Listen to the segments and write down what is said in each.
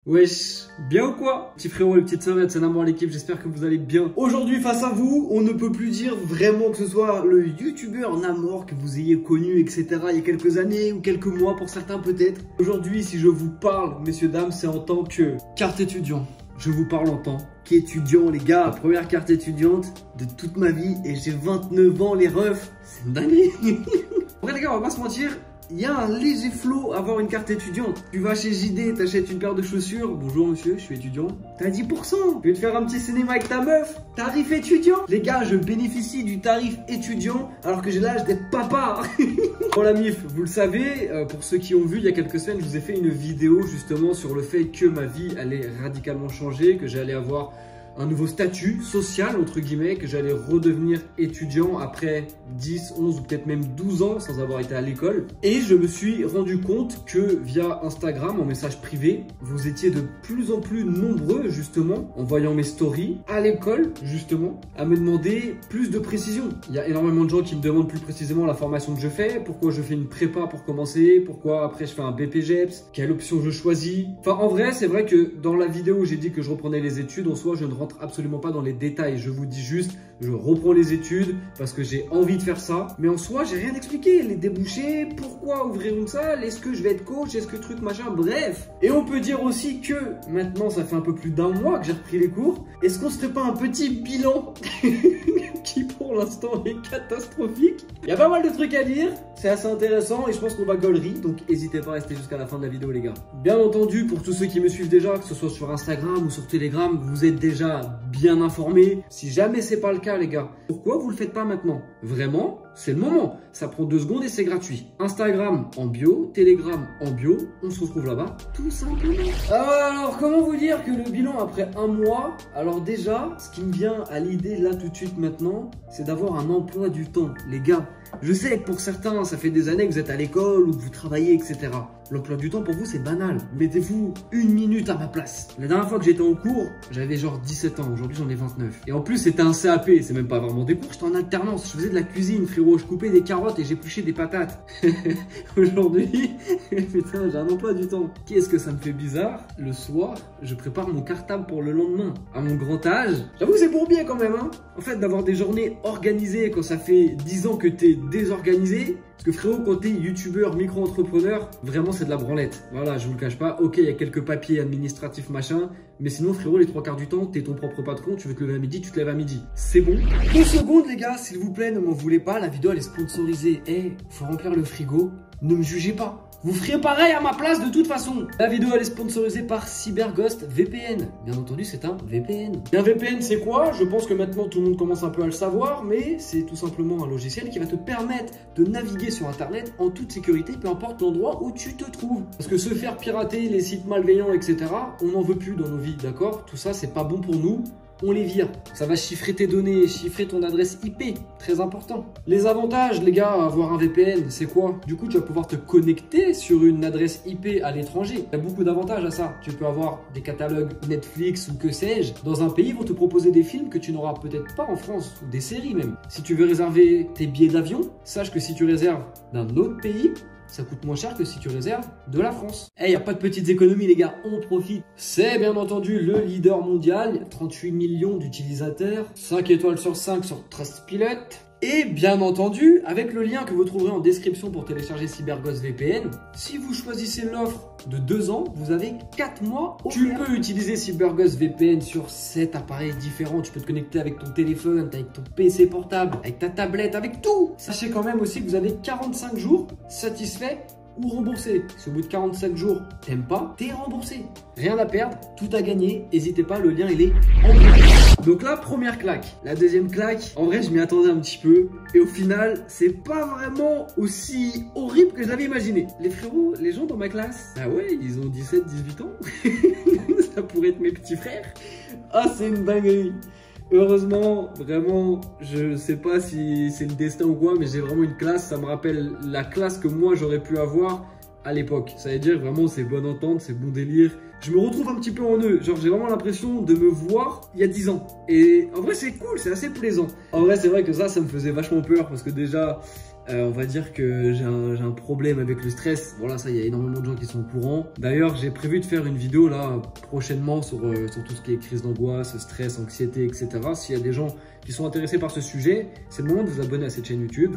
Wesh, bien ou quoi? Petit frérot et petite sœur, c'est Namor l'équipe, j'espère que vous allez bien. Aujourd'hui face à vous, on ne peut plus dire vraiment que ce soit le youtubeur Namor que vous ayez connu, etc. il y a quelques années ou quelques mois pour certains peut-être. Aujourd'hui, si je vous parle, messieurs, dames, c'est en tant que carte étudiant. Je vous parle en tant qu'étudiant, les gars. Première carte étudiante de toute ma vie et j'ai 29 ans, les refs. C'est une dinguerie. En vrai, les gars, on va pas se mentir. Il y a un léger flow à avoir une carte étudiante. Tu vas chez JD, t'achètes une paire de chaussures. Bonjour monsieur, je suis étudiant. T'as 10%. Tu veux te faire un petit cinéma avec ta meuf. Tarif étudiant. Les gars, je bénéficie du tarif étudiant alors que j'ai l'âge d'être papa. Pour la MIF, vous le savez, pour ceux qui ont vu il y a quelques semaines, je vous ai fait une vidéo justement sur le fait que ma vie allait radicalement changer, que j'allais avoir un nouveau statut social, entre guillemets, que j'allais redevenir étudiant après 10, 11 ou peut-être même 12 ans sans avoir été à l'école. Et je me suis rendu compte que via Instagram, en message privé, vous étiez de plus en plus nombreux, justement, en voyant mes stories à l'école, justement, à me demander plus de précision. Il y a énormément de gens qui me demandent plus précisément la formation que je fais, pourquoi je fais une prépa pour commencer, pourquoi après je fais un BPGEPS, quelle option je choisis. Enfin, en vrai, c'est vrai que dans la vidéo où j'ai dit que je reprenais les études, en soi, je ne rentre absolument pas dans les détails. Je vous dis juste, je reprends les études parce que j'ai envie de faire ça. Mais en soi, j'ai rien expliqué. Les débouchés, pourquoi ouvrir une salle, est-ce que je vais être coach, est-ce que truc machin, bref. Et on peut dire aussi que maintenant, ça fait un peu plus d'un mois que j'ai repris les cours. Est-ce qu'on se ferait pas un petit bilan qui pour l'instant est catastrophique? Il y a pas mal de trucs à dire, c'est assez intéressant et je pense qu'on va gaulerie, donc n'hésitez pas à rester jusqu'à la fin de la vidéo les gars. Bien entendu, pour tous ceux qui me suivent déjà, que ce soit sur Instagram ou sur Telegram, vous êtes déjà bien informés. Si jamais c'est pas le cas les gars, pourquoi vous le faites pas maintenant? Vraiment, c'est le moment. Ça prend 2 secondes et c'est gratuit. Instagram en bio, Telegram en bio, on se retrouve là-bas, tout simplement. Alors, comment vous dire que le bilan après un mois? Alors déjà, ce qui me vient à l'idée là tout de suite maintenant, c'est d'avoir un emploi du temps. Les gars, je sais que pour certains, ça fait des années que vous êtes à l'école ou que vous travaillez, etc. L'emploi du temps pour vous, c'est banal. Mettez-vous une minute à ma place. La dernière fois que j'étais en cours, j'avais genre 17 ans. Aujourd'hui, j'en ai 29. Et en plus, c'était un CAP. C'est même pas vraiment des cours. J'étais en alternance. Je faisais de la cuisine, frérot. Je coupais des carottes et j'épluchais des patates. Aujourd'hui, putain, j'ai un emploi du temps. Qu'est-ce que ça me fait bizarre? Le soir, je prépare mon cartable pour le lendemain. À mon grand âge, j'avoue, c'est pour bien quand même, hein. En fait, d'avoir des journées organisées quand ça fait 10 ans que t'es désorganisé. Parce que frérot, quand t'es youtubeur, micro-entrepreneur, vraiment c'est de la branlette. Voilà, je vous le cache pas. Ok, il y a quelques papiers administratifs, machin. Mais sinon, frérot, les 3 quarts du temps, t'es ton propre patron. Tu veux te lever à midi, tu te lèves à midi. C'est bon. 2 secondes, les gars, s'il vous plaît, ne m'en voulez pas. La vidéo, elle est sponsorisée. Eh, faut remplir le frigo. Ne me jugez pas. Vous feriez pareil à ma place de toute façon. La vidéo elle est sponsorisée par CyberGhost VPN. Bien entendu c'est un VPN. Et un VPN c'est quoi? Je pense que maintenant tout le monde commence un peu à le savoir, mais c'est tout simplement un logiciel qui va te permettre de naviguer sur internet en toute sécurité, peu importe l'endroit où tu te trouves. Parce que se faire pirater, les sites malveillants, etc., on n'en veut plus dans nos vies, d'accord? Tout ça c'est pas bon pour nous. On les vire. Ça va chiffrer tes données, chiffrer ton adresse IP. Très important. Les avantages, les gars, à avoir un VPN, c'est quoi? Du coup, tu vas pouvoir te connecter sur une adresse IP à l'étranger. Il y a beaucoup d'avantages à ça. Tu peux avoir des catalogues Netflix ou que sais-je. Dans un pays, ils vont te proposer des films que tu n'auras peut-être pas en France, ou des séries même. Si tu veux réserver tes billets d'avion, sache que si tu réserves d'un autre pays, ça coûte moins cher que si tu réserves de la France. Eh, y a pas de petites économies les gars, on profite. C'est bien entendu le leader mondial, 38 millions d'utilisateurs, 5 étoiles sur 5 sur Trustpilot. Et bien entendu, avec le lien que vous trouverez en description pour télécharger CyberGhost VPN, si vous choisissez l'offre de 2 ans, vous avez 4 mois offerts. Tu peux utiliser CyberGhost VPN sur 7 appareils différents. Tu peux te connecter avec ton téléphone, avec ton PC portable, avec ta tablette, avec tout. Sachez quand même aussi que vous avez 45 jours satisfaits ou remboursé. Si au bout de 45 jours, t'aimes pas, t'es remboursé. Rien à perdre, tout à gagner. N'hésitez pas, le lien il est en description. Donc là, première claque. La deuxième claque, en vrai, je m'y attendais un petit peu. Et au final, c'est pas vraiment aussi horrible que je l'avais imaginé. Les frérots, les gens dans ma classe, ah ouais, ils ont 17, 18 ans. Ça pourrait être mes petits frères. Ah, c'est une dinguerie. Heureusement, vraiment, je sais pas si c'est le destin ou quoi, mais j'ai vraiment une classe, ça me rappelle la classe que moi j'aurais pu avoir à l'époque. Ça veut dire vraiment c'est bonne entente, c'est bon délire. Je me retrouve un petit peu en eux, genre j'ai vraiment l'impression de me voir il y a 10 ans. Et en vrai c'est cool, c'est assez plaisant. En vrai c'est vrai que ça me faisait vachement peur parce que déjà On va dire que j'ai un problème avec le stress. Voilà, ça, il y a énormément de gens qui sont au courant. D'ailleurs, j'ai prévu de faire une vidéo là prochainement sur tout ce qui est crise d'angoisse, stress, anxiété, etc. S'il y a des gens qui sont intéressés par ce sujet, c'est le moment de vous abonner à cette chaîne YouTube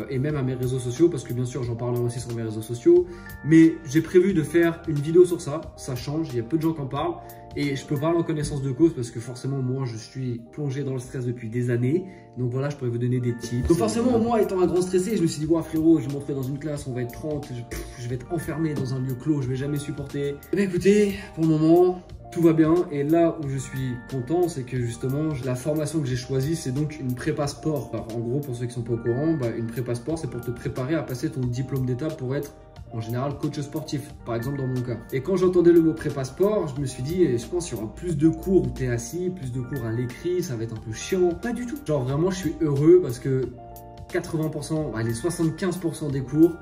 et même à mes réseaux sociaux, parce que bien sûr, j'en parlerai aussi sur mes réseaux sociaux. Mais j'ai prévu de faire une vidéo sur ça. Ça change, il y a peu de gens qui en parlent. Et je peux parler en connaissance de cause parce que forcément, moi, je suis plongé dans le stress depuis des années. Donc voilà, je pourrais vous donner des tips. Donc forcément, moi, étant un grand stressé, je me suis dit, ouais, frérot, je vais m'entrer dans une classe, on va être 30, je vais être enfermé dans un lieu clos, je vais jamais supporter. Eh bien, écoutez, pour le moment, tout va bien. Et là où je suis content, c'est que justement, la formation que j'ai choisie, c'est donc une prépa sport. Alors, en gros, pour ceux qui sont pas au courant, une prépa sport, c'est pour te préparer à passer ton diplôme d'état pour être en général coach sportif, par exemple dans mon cas. Et quand j'entendais le mot prépa sport, je me suis dit, je pense qu'il y aura plus de cours où tu es assis, plus de cours à l'écrit, ça va être un peu chiant. Pas du tout. Genre vraiment, je suis heureux parce que 80%, allez 75% des cours,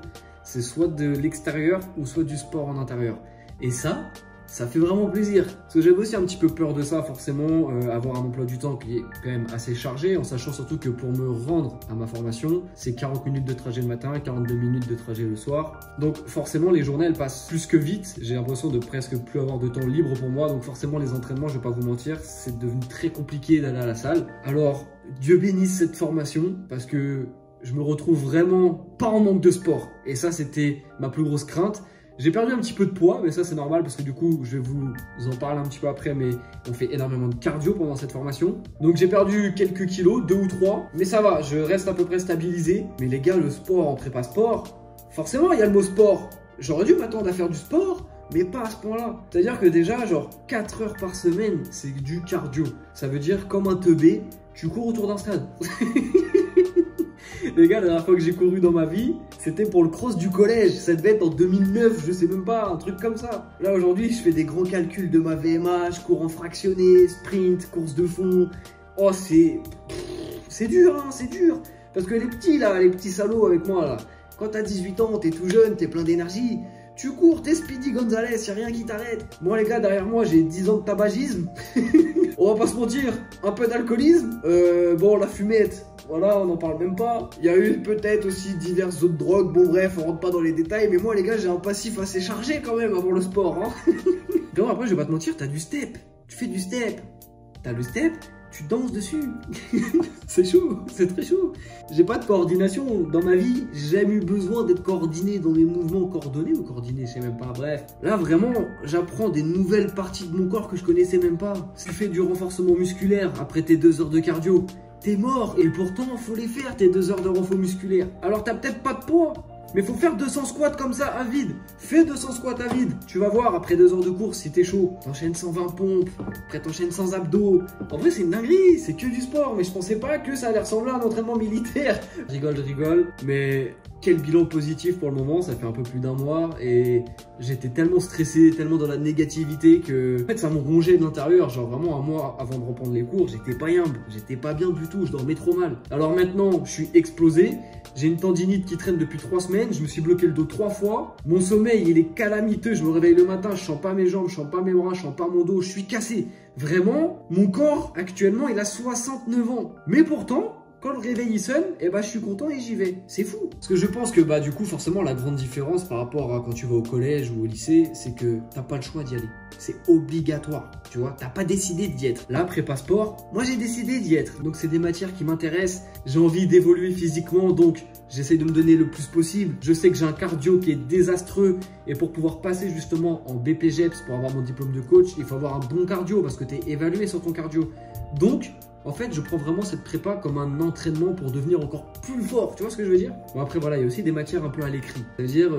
c'est soit de l'extérieur ou soit du sport en intérieur. Et ça fait vraiment plaisir. Parce que j'avais aussi un petit peu peur de ça, forcément, avoir un emploi du temps qui est quand même assez chargé, en sachant surtout que pour me rendre à ma formation, c'est 40 minutes de trajet le matin, 42 minutes de trajet le soir. Donc forcément, les journées, elles passent plus que vite. J'ai l'impression de presque plus avoir de temps libre pour moi. Donc forcément, les entraînements, je vais pas vous mentir, c'est devenu très compliqué d'aller à la salle. Alors, Dieu bénisse cette formation, parce que je me retrouve vraiment pas en manque de sport. Et ça, c'était ma plus grosse crainte. J'ai perdu un petit peu de poids, mais ça c'est normal parce que du coup, je vais vous en parler un petit peu après, mais on fait énormément de cardio pendant cette formation. Donc j'ai perdu quelques kilos, 2 ou 3, mais ça va, je reste à peu près stabilisé. Mais les gars, le sport en prépa sport, forcément il y a le mot sport. J'aurais dû m'attendre à faire du sport, mais pas à ce point-là. C'est-à-dire que déjà, genre 4 heures par semaine, c'est du cardio. Ça veut dire comme un teubé, tu cours autour d'un stade. Les gars, la dernière fois que j'ai couru dans ma vie, c'était pour le cross du collège. Ça devait être en 2009, je sais même pas, un truc comme ça. Là, aujourd'hui, je fais des grands calculs de ma VMA, je cours en fractionné, sprint, course de fond. Oh, c'est dur, hein, c'est dur. Parce que les petits, là, les petits salauds avec moi, là, quand t'as 18 ans, t'es tout jeune, t'es plein d'énergie, tu cours, t'es Speedy Gonzalez, y'a rien qui t'arrête. Moi, les gars, derrière moi, j'ai 10 ans de tabagisme. On va pas se mentir, un peu d'alcoolisme. Bon, la fumette, voilà, on n'en parle même pas. Il y a eu peut-être aussi diverses autres drogues. Bon, bref, on rentre pas dans les détails. Mais moi, les gars, j'ai un passif assez chargé quand même avant le sport. Hein. Donc après, je vais pas te mentir, t'as du step. Tu fais du step. T'as le step, tu danses dessus. C'est chaud, c'est très chaud. J'ai pas de coordination dans ma vie. J'ai jamais eu besoin d'être coordonné dans mes mouvements coordonnés ou coordonnés, je sais même pas. Bref, là vraiment, j'apprends des nouvelles parties de mon corps que je connaissais même pas. Si tu fais du renforcement musculaire après tes 2 heures de cardio, t'es mort. Et pourtant, faut les faire tes 2 heures de renfort musculaire. Alors t'as peut-être pas de poids, mais faut faire 200 squats comme ça à vide. Fais 200 squats à vide. Tu vas voir, après 2 heures de course, si t'es chaud, t'enchaînes 120 pompes. Après, t'enchaînes 100 abdos. En vrai, c'est une dinguerie. C'est que du sport. Mais je pensais pas que ça allait ressembler à un entraînement militaire. Je rigole. Mais quel bilan positif pour le moment. Ça fait un peu plus d'1 mois. Et j'étais tellement stressé, tellement dans la négativité que en fait, ça me rongeait de l'intérieur. Genre vraiment 1 mois avant de reprendre les cours, j'étais pas humble. J'étais pas bien du tout. Je dormais trop mal. Alors maintenant, je suis explosé. J'ai une tendinite qui traîne depuis 3 semaines. Je me suis bloqué le dos 3 fois. Mon sommeil, il est calamiteux. Je me réveille le matin, je sens pas mes jambes, je sens pas mes bras, je sens pas mon dos. Je suis cassé. Vraiment, mon corps, actuellement, il a 69 ans. Mais pourtant, quand le réveil il sonne, eh ben, je suis content et j'y vais. C'est fou. Parce que je pense que du coup, forcément, la grande différence par rapport à quand tu vas au collège ou au lycée, c'est que t'as pas le choix d'y aller. C'est obligatoire. Tu vois, t'as pas décidé d'y être. Là, prépa sport, moi j'ai décidé d'y être. Donc c'est des matières qui m'intéressent. J'ai envie d'évoluer physiquement, donc j'essaie de me donner le plus possible. Je sais que j'ai un cardio qui est désastreux. Et pour pouvoir passer justement en BPGEPS, pour avoir mon diplôme de coach, il faut avoir un bon cardio parce que tu es évalué sur ton cardio. Donc, en fait, je prends vraiment cette prépa comme un entraînement pour devenir encore plus fort. Tu vois ce que je veux dire? Bon, après, voilà, il y a aussi des matières un peu à l'écrit. Ça veut dire,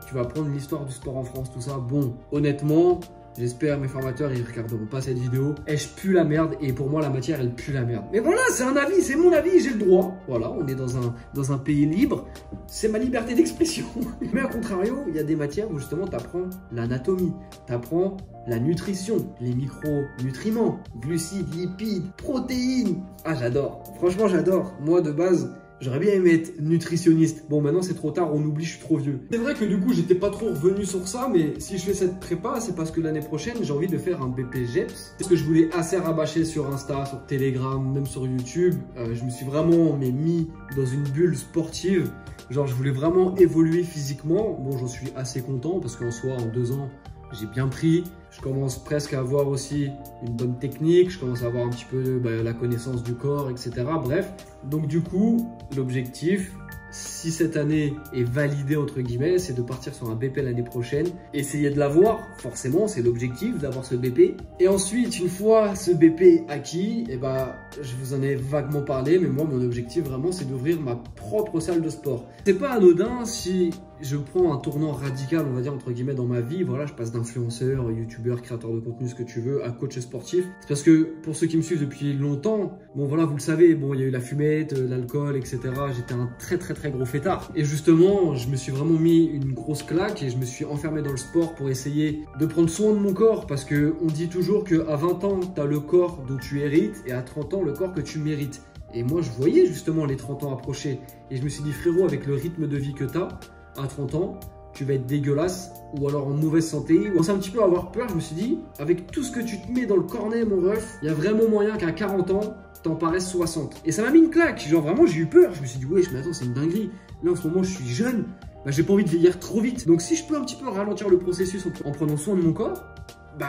tu vas apprendre l'histoire du sport en France, tout ça. Bon, honnêtement, j'espère mes formateurs, ils regarderont pas cette vidéo. Et je pue la merde. Et pour moi, la matière, elle pue la merde. Mais voilà, c'est un avis, c'est mon avis, j'ai le droit. Voilà, on est dans un pays libre. C'est ma liberté d'expression. Mais à contrario, il y a des matières où justement, tu apprends l'anatomie. Tu apprends la nutrition, les micronutriments, glucides, lipides, protéines. Ah, j'adore. Franchement, j'adore. Moi, de base, J'aurais bien aimé être nutritionniste. Bon, maintenant c'est trop tard, on oublie, je suis trop vieux. C'est vrai que du coup, j'étais pas trop revenu sur ça, mais si je fais cette prépa, c'est parce que l'année prochaine, j'ai envie de faire un BPGEPS. Parce que je voulais assez rabâcher sur Insta, sur Telegram, même sur YouTube. Je me suis vraiment mis dans une bulle sportive. Genre, je voulais vraiment évoluer physiquement. Bon, j'en suis assez content parce qu'en soi, en 2 ans, j'ai bien pris. Je commence presque à avoir aussi une bonne technique. Je commence à avoir un petit peu la connaissance du corps, etc. Bref, donc du coup, l'objectif, si cette année est validée entre guillemets, c'est de partir sur un BP l'année prochaine. Essayer de l'avoir, forcément, c'est l'objectif d'avoir ce BP. Et ensuite, une fois ce BP acquis, je vous en ai vaguement parlé, mais moi, mon objectif vraiment, c'est d'ouvrir ma propre salle de sport. C'est pas anodin si je prends un tournant radical, on va dire, entre guillemets, dans ma vie. Voilà, je passe d'influenceur, youtubeur, créateur de contenu, ce que tu veux, à coach sportif. C'est parce que pour ceux qui me suivent depuis longtemps, bon voilà, vous le savez, bon, il y a eu la fumette, l'alcool, etc. J'étais un très gros fêtard. Et justement, je me suis vraiment mis une grosse claque et je me suis enfermé dans le sport pour essayer de prendre soin de mon corps. Parce que on dit toujours qu'à 20 ans, tu as le corps dont tu hérites et à 30 ans, le corps que tu mérites. Et moi, je voyais justement les 30 ans approcher. Et je me suis dit, frérot, avec le rythme de vie que tu as, à 30 ans, tu vas être dégueulasse ou alors en mauvaise santé. On s'est un petit peu avoir peur. Je me suis dit, avec tout ce que tu te mets dans le cornet, mon ref, il y a vraiment moyen qu'à 40 ans, t'en paraisses 60. Et ça m'a mis une claque. Genre vraiment, j'ai eu peur. Je me suis dit, ouais, mais attends, c'est une dinguerie. Là, en ce moment, je suis jeune. J'ai pas envie de vieillir trop vite. Donc, si je peux un petit peu ralentir le processus en prenant soin de mon corps,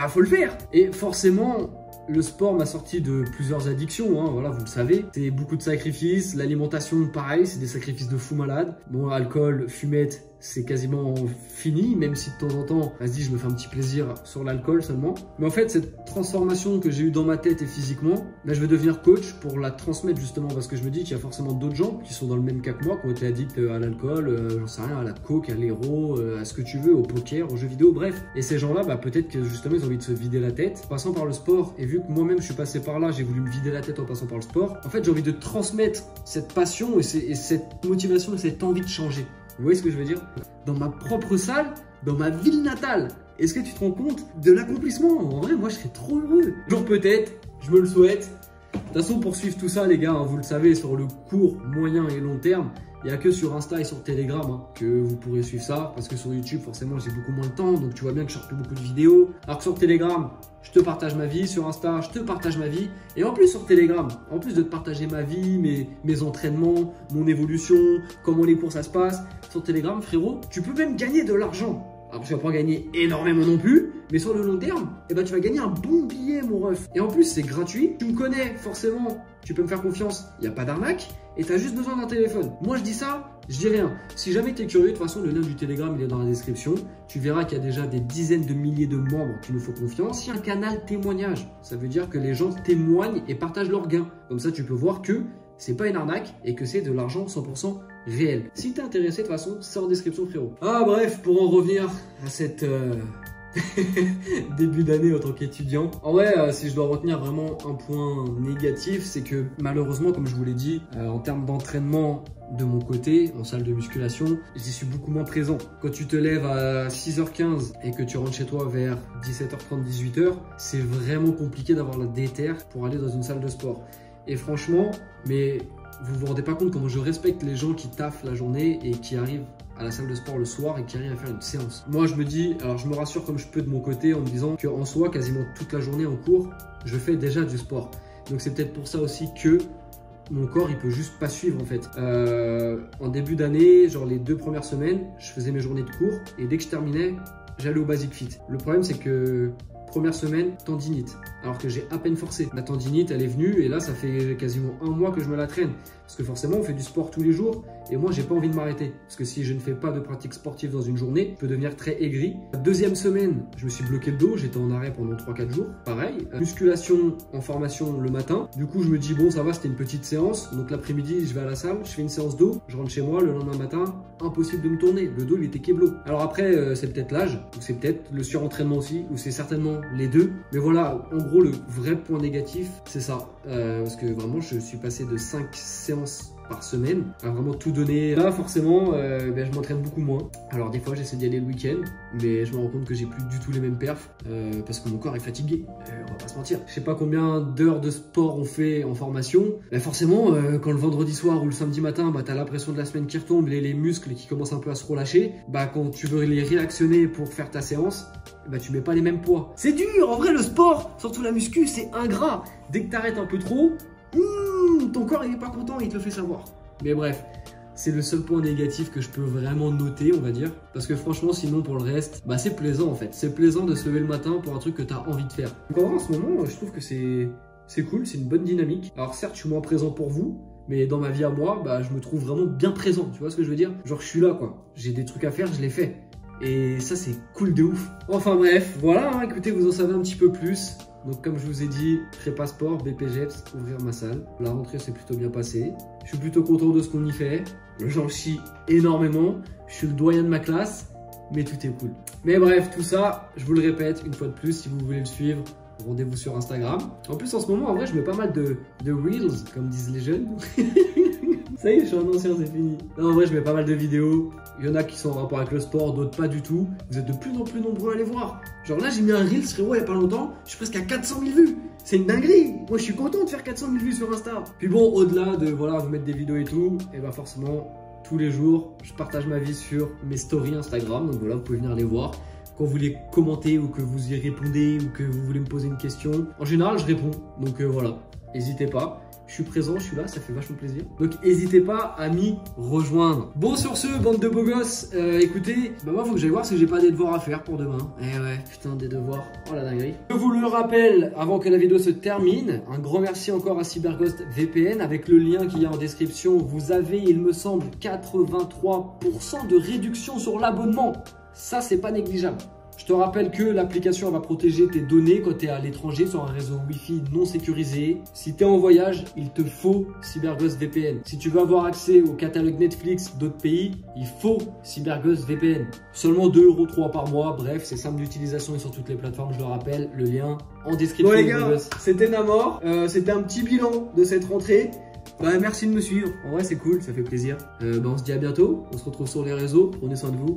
faut le faire. Et forcément, le sport m'a sorti de plusieurs addictions, hein, voilà, vous le savez. C'est beaucoup de sacrifices. L'alimentation, pareil, c'est des sacrifices de fou malade. Bon, alcool, fumette, c'est quasiment fini, même si de temps en temps, vas-y, je me fais un petit plaisir sur l'alcool seulement. Mais en fait, cette transformation que j'ai eue dans ma tête et physiquement, je vais devenir coach pour la transmettre justement, parce que je me dis qu'il y a forcément d'autres gens qui sont dans le même cas que moi, qui ont été addicts à l'alcool, j'en sais rien, à la coke, à l'héro, à ce que tu veux, au poker, aux jeux vidéo, bref. Et ces gens-là, peut-être que justement, ils ont envie de se vider la tête, passant par le sport. Et vu que moi-même, je suis passé par là, j'ai voulu me vider la tête en passant par le sport. En fait, j'ai envie de transmettre cette passion et cette motivation et cette envie de changer. Vous voyez ce que je veux dire? Dans ma propre salle, dans ma ville natale. Est-ce que tu te rends compte de l'accomplissement? En vrai, moi, je serais trop heureux. Jour peut-être, je me le souhaite. De toute façon, pour suivre tout ça, les gars, vous le savez, sur le court, moyen et long terme, il n'y a que sur Insta et sur Telegram que vous pourrez suivre ça. Parce que sur YouTube, forcément, j'ai beaucoup moins de temps. Donc, tu vois bien que je sors plus beaucoup de vidéos. Alors que sur Telegram, je te partage ma vie. Sur Insta, je te partage ma vie. Et en plus, sur Telegram, en plus de te partager ma vie, mes entraînements, mon évolution, comment les cours ça se passe, sur Telegram, frérot, tu peux même gagner de l'argent. Alors, tu vas pas gagner énormément non plus, mais sur le long terme, tu vas gagner un bon billet, mon ref. Et en plus, c'est gratuit. Tu me connais, forcément, tu peux me faire confiance. Il n'y a pas d'arnaque et tu as juste besoin d'un téléphone. Moi, je dis ça, je dis rien. Si jamais tu es curieux, de toute façon, le lien du Telegram, il est dans la description. Tu verras qu'il y a déjà des dizaines de milliers de membres qui nous font confiance. Il y a un canal témoignage. Ça veut dire que les gens témoignent et partagent leurs gains. Comme ça, tu peux voir que c'est pas une arnaque et que c'est de l'argent 100% réel. Si t'es intéressé, de toute façon, c'est en description, frérot. Bref, pour en revenir à cette début d'année en tant qu'étudiant. En vrai, si je dois retenir vraiment un point négatif, c'est que malheureusement, comme je vous l'ai dit, en termes d'entraînement de mon côté, en salle de musculation, j'y suis beaucoup moins présent. Quand tu te lèves à 6h15 et que tu rentres chez toi vers 17h30, 18h, c'est vraiment compliqué d'avoir la déterre pour aller dans une salle de sport. Et franchement, mais vous vous rendez pas compte comment je respecte les gens qui taffent la journée et qui arrivent à la salle de sport le soir et qui arrivent à faire une séance. Moi, je me dis, alors je me rassure comme je peux de mon côté en me disant qu'en soi, quasiment toute la journée en cours, je fais déjà du sport. Donc c'est peut-être pour ça aussi que mon corps, il peut juste pas suivre en fait. En début d'année, genre les 2 premières semaines, je faisais mes journées de cours et dès que je terminais, j'allais au Basic Fit. Le problème, c'est que première semaine, tendinite. Alors que j'ai à peine forcé. La tendinite, elle est venue et là, ça fait quasiment 1 mois que je me la traîne. Parce que forcément, on fait du sport tous les jours et moi, j'ai pas envie de m'arrêter. Parce que si je ne fais pas de pratique sportive dans une journée, je peux devenir très aigri. La 2e semaine, je me suis bloqué le dos. J'étais en arrêt pendant 3-4 jours. Pareil. Musculation en formation le matin. Du coup, je me dis, bon, ça va, c'était une petite séance. Donc l'après-midi, je vais à la salle, je fais une séance dos. Je rentre chez moi le lendemain matin. Impossible de me tourner. Le dos, il était kéblo. Alors après, c'est peut-être l'âge, ou c'est peut-être le surentraînement aussi, ou c'est certainement les deux. Mais voilà, en gros, le vrai point négatif, c'est ça. Parce que vraiment, je suis passé de 5 séances par semaine, à vraiment tout donner. Là, forcément, je m'entraîne beaucoup moins. Alors des fois, j'essaie d'y aller le week-end, mais je me rends compte que j'ai plus du tout les mêmes perfs parce que mon corps est fatigué. On va pas se mentir. Je sais pas combien d'heures de sport on fait en formation. Forcément, quand le vendredi soir ou le samedi matin, t'as l'impression de la semaine qui retombe, les muscles qui commencent un peu à se relâcher. Quand tu veux les réactionner pour faire ta séance, tu mets pas les mêmes poids. C'est dur, en vrai, le sport, surtout la muscu, c'est ingrat. Dès que t'arrêtes un peu trop, ton corps il est pas content, il te le fait savoir. Mais bref, c'est le seul point négatif que je peux vraiment noter, on va dire. Parce que franchement, sinon pour le reste, c'est plaisant en fait. C'est plaisant de se lever le matin pour un truc que tu as envie de faire. Donc en ce moment, je trouve que c'est cool, c'est une bonne dynamique. Alors certes, je suis moins présent pour vous, mais dans ma vie à moi, je me trouve vraiment bien présent. Tu vois ce que je veux dire? Genre je suis là quoi. J'ai des trucs à faire, je les fais. Et ça c'est cool de ouf. Enfin bref, voilà, écoutez, vous en savez un petit peu plus. Donc comme je vous ai dit, prépa sport, BPGEPS, ouvrir ma salle. La rentrée s'est plutôt bien passée. Je suis plutôt content de ce qu'on y fait. J'en chie énormément. Je suis le doyen de ma classe, mais tout est cool. Mais bref, tout ça, je vous le répète une fois de plus, si vous voulez le suivre, rendez-vous sur Instagram. En plus, en ce moment, en vrai, je mets pas mal de reels, comme disent les jeunes. Ça y est, je suis un ancien, c'est fini. Non, en vrai, je mets pas mal de vidéos. Il y en a qui sont en rapport avec le sport, d'autres pas du tout. Vous êtes de plus en plus nombreux à les voir. Genre là, j'ai mis un reel, frérot, il y a pas longtemps. Je suis presque à 400 000 vues. C'est une dinguerie. Moi, je suis content de faire 400 000 vues sur Insta. Puis bon, au-delà de vous mettre des vidéos et tout, et forcément, tous les jours, je partage ma vie sur mes stories Instagram. Donc voilà, vous pouvez venir les voir. Quand vous les commentez ou que vous y répondez ou que vous voulez me poser une question, en général, je réponds. Donc voilà, n'hésitez pas. Je suis présent, je suis là, ça fait vachement plaisir. Donc n'hésitez pas à m'y rejoindre. Bon, sur ce, bande de beaux gosses, écoutez, moi faut que j'aille voir si j'ai pas des devoirs à faire pour demain. Eh ouais, putain, des devoirs. Oh la dinguerie. Je vous le rappelle, avant que la vidéo se termine, un grand merci encore à CyberGhost VPN. Avec le lien qu'il y a en description, vous avez, il me semble, 83% de réduction sur l'abonnement. Ça, c'est pas négligeable. Je te rappelle que l'application va protéger tes données quand tu es à l'étranger sur un réseau Wi-Fi non sécurisé. Si tu es en voyage, il te faut CyberGhost VPN. Si tu veux avoir accès au catalogue Netflix d'autres pays, il faut CyberGhost VPN. Seulement 2,3 € par mois. Bref, c'est simple d'utilisation et sur toutes les plateformes, je le rappelle. Le lien en description. Bon les gars, c'était Namor. C'était un petit bilan de cette rentrée. Merci de me suivre. En vrai, c'est cool, ça fait plaisir. On se dit à bientôt. On se retrouve sur les réseaux. Prenez soin de vous.